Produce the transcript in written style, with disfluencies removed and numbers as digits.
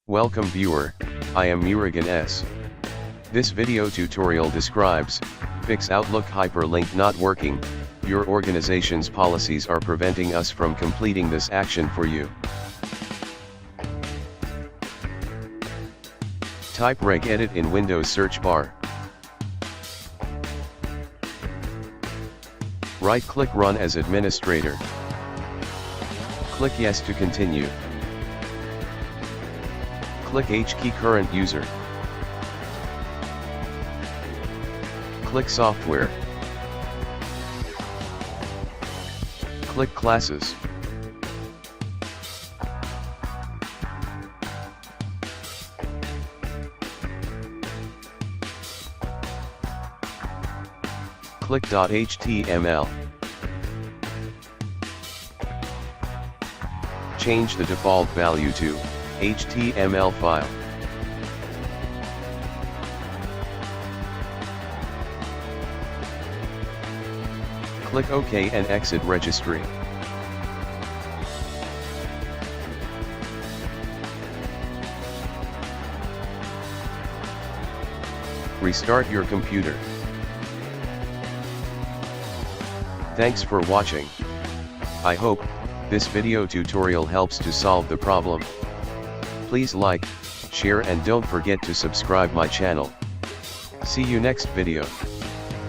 Welcome viewer, I am Murugan S. This video tutorial describes, fix Outlook hyperlink not working, your organization's policies are preventing us from completing this action for you. Type regedit in Windows search bar. Right-click Run as administrator. Click Yes to continue. Click H key current user. Click Software. Click Classes. Click .html. Change the default value to HTML file. Click OK and exit registry. Restart your computer. Thanks for watching. I hope this video tutorial helps to solve the problem. Please like, share and don't forget to subscribe my channel. See you next video.